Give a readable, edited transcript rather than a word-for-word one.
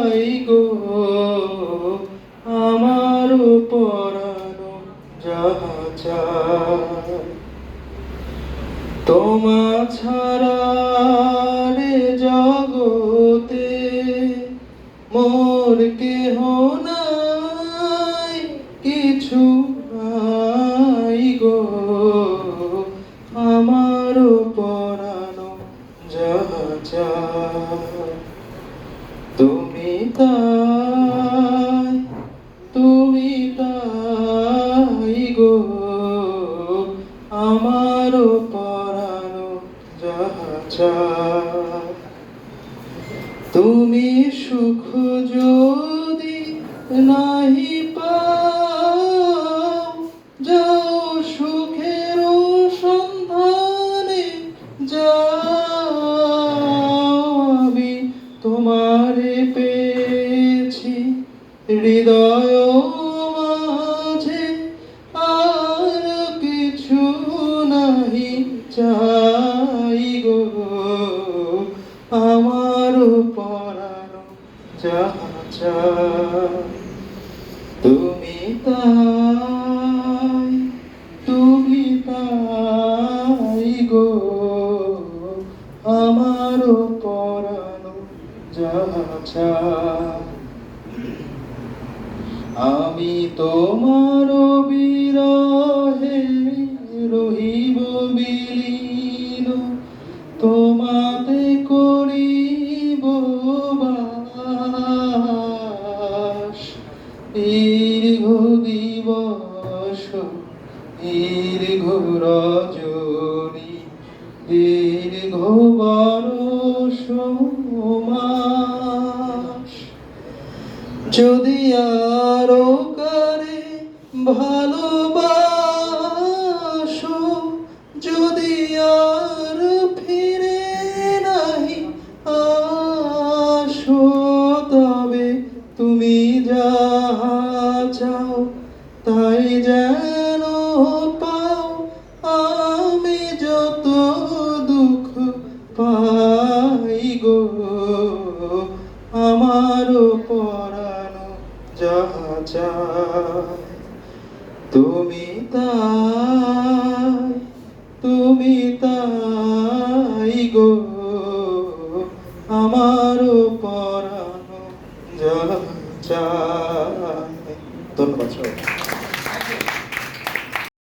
তাই গো আমার পরানো যাহা চায় তোমা ছাড়া রে জগতে মোর কেহ নাই কিছু নাই গো আমার পরানো যাহা চায় তুমি তাই গো আমার পরানো যাহা চায় তুমি সুখ যদি নাহি পাও যাও সুখের সন্ধানে যাও আমি তোমারে পেয়েছি হৃদয় মাঝে আর কিছু নাহি চাই গো আমার পরানো যাহা চায় তুমি তাই গো আমার পরানো যাহা চায় আমি তোমার বিরহে রহিব বিলীন তোমাতে করিব বাস দীর্ঘ দিবস দীর্ঘ রজনী দীর্ঘ বরষ মাস যদি আরো কারে ভালোবাসো যদি আর ফিরে নাহি আসো তবে তুমি যাহা চাও তাই যেন পাও আমি যত দুঃখ পাই গো আমার পরানো যাহা চায় তুমি তাই